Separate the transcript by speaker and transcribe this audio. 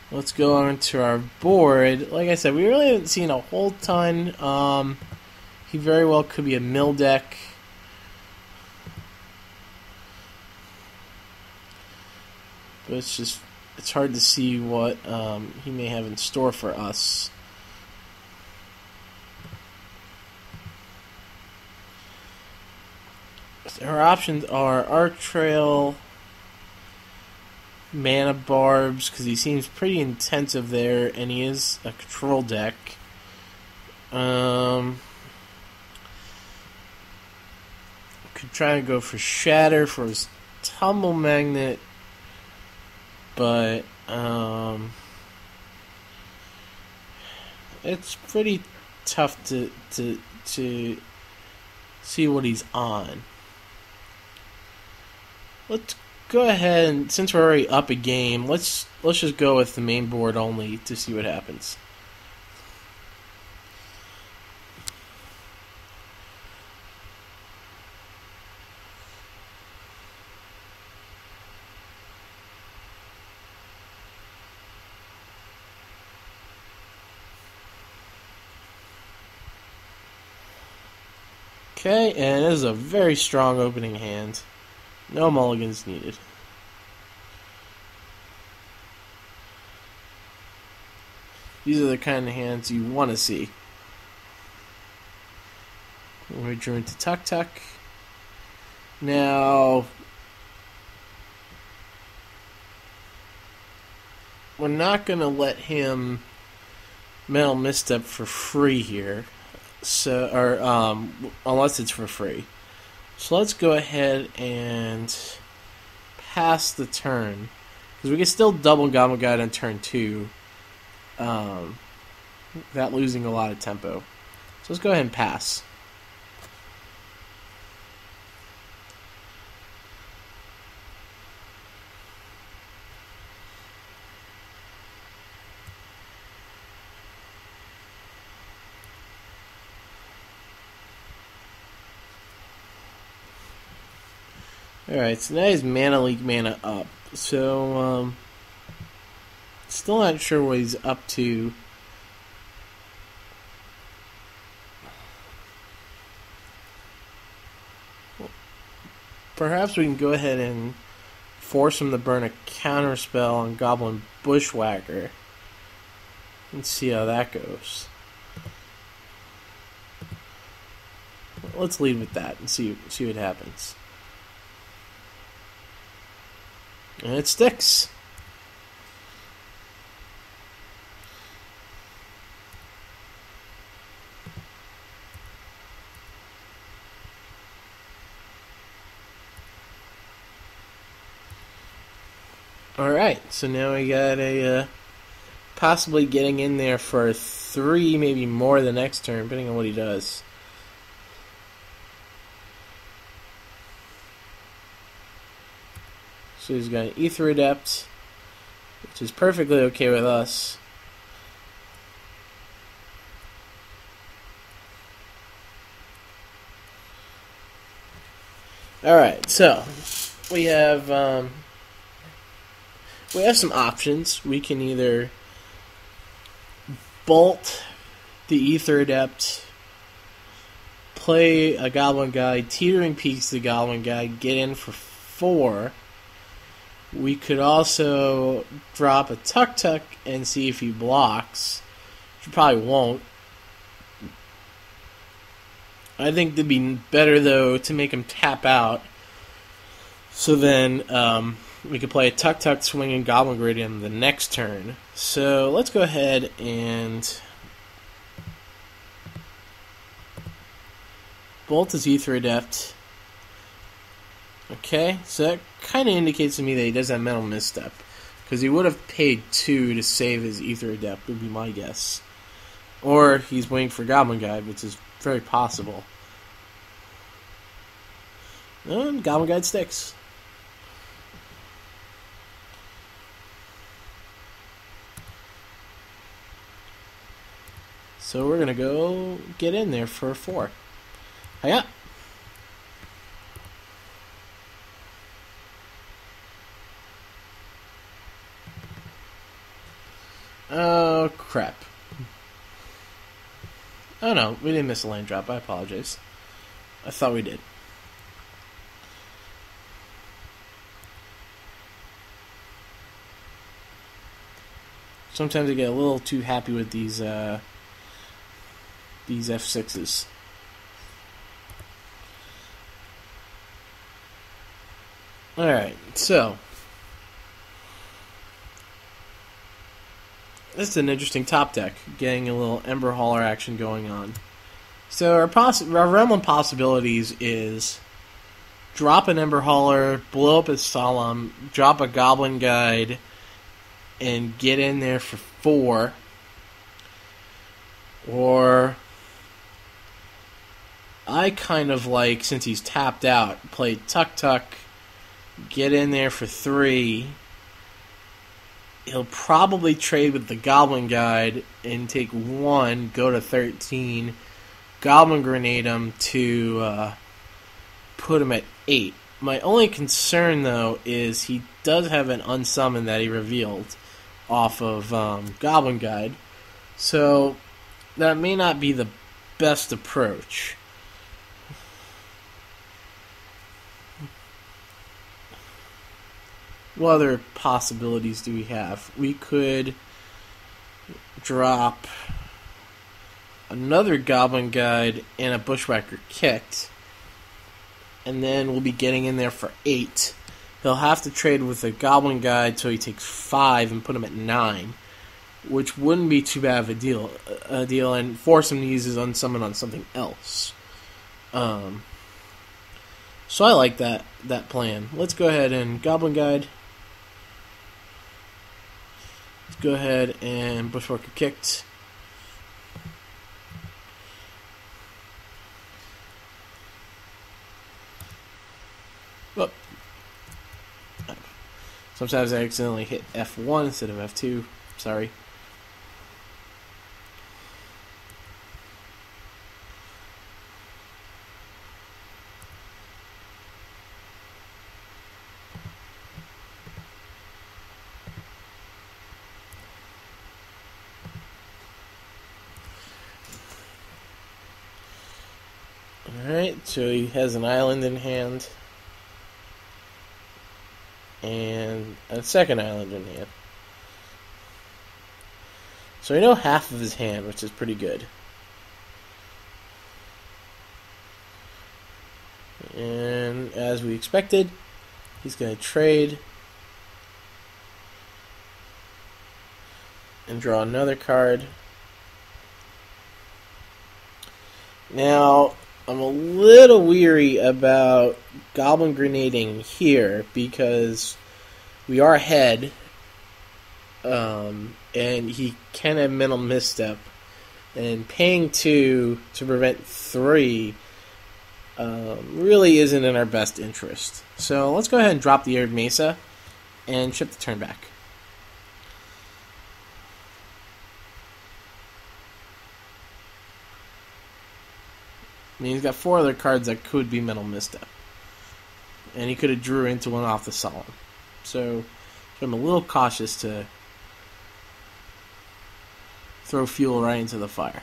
Speaker 1: Let's go on to our board. Like I said, we really haven't seen a whole ton. He very well could be a mill deck. But it's hard to see what he may have in store for us. Our options are Arc Trail, Mana Barbs, because he seems pretty intensive there, and he is a control deck. Could try and go for Shatter for his Tumble Magnet, but it's pretty tough to see what he's on. Let's go ahead and, since we're already up a game, let's just go with the main board only to see what happens. Okay, and this is a very strong opening hand. No mulligans needed. These are the kind of hands you want to see. We drew into Tuk Tuk. Now, we're not going to let him Metal Misstep for free here. Unless it's for free. So let's go ahead and pass the turn, because we can still double Goblin Guide on turn 2 without losing a lot of tempo. So let's go ahead and pass. Alright, so now he's Mana Leak, Mana up. So, still not sure what he's up to. Perhaps we can go ahead and force him to burn a counterspell on Goblin Bushwhacker and see how that goes. Let's lead with that and see what happens. And it sticks. Alright, so now we got a possibly getting in there for 3, maybe more the next turn, depending on what he does. So he's got an Ether Adept, which is perfectly okay with us. Alright, so we have some options. We can either bolt the Ether Adept, play a Goblin Guide, Teetering Peaks the Goblin Guide, get in for 4. We could also drop a Tuk Tuk and see if he blocks, which he probably won't. I think it'd be better, though, to make him tap out. So then we could play a Tuk Tuk, swing, and Goblin Grid in the next turn. So let's go ahead and bolt his Ether Adept. Okay, so that kind of indicates to me that he does have Mental Misstep, because he would have paid 2 to save his Ether Adept, would be my guess. Or he's waiting for Goblin Guide, which is very possible. And Goblin Guide sticks. So we're going to go get in there for 4. Hiya! Oh, crap. Oh no, we didn't miss a land drop. I apologize. I thought we did. Sometimes I get a little too happy with these F6s. Alright, so this is an interesting top deck, getting a little Ember Hauler action going on. So our realm of possibilities is drop an Ember Hauler, blow up a Solemn, drop a Goblin Guide, and get in there for 4. Or I kind of like, since he's tapped out, play Tuk Tuk, get in there for 3. He'll probably trade with the Goblin Guide and take 1, go to 13, Goblin Grenade him to put him at 8. My only concern, though, is he does have an unsummon that he revealed off of Goblin Guide, so that may not be the best approach. What other possibilities do we have? We could drop another Goblin Guide and a Bushwhacker Kicked, and then we'll be getting in there for 8. He'll have to trade with a Goblin Guide so he takes 5 and put him at 9, which wouldn't be too bad of a deal, and force him to use his unsummon on something else. So I like that plan. Let's go ahead and Goblin Guide. Let's go ahead and Bushwhacker Kicked. Oh. Sometimes I accidentally hit F1 instead of F2. Sorry. Alright, so he has an island in hand. And a second island in hand. So we know half of his hand, which is pretty good. And as we expected, he's going to trade and draw another card. Now, I'm a little weary about Goblin Grenading here because we are ahead, and he can have mental misstep, and paying 2 to prevent 3 really isn't in our best interest. So let's go ahead and drop the Arid Mesa and ship the turn back. I mean, he's got 4 other cards that could be mental misstep. And he could have drew into one off the Solemn. So I'm a little cautious to throw fuel right into the fire.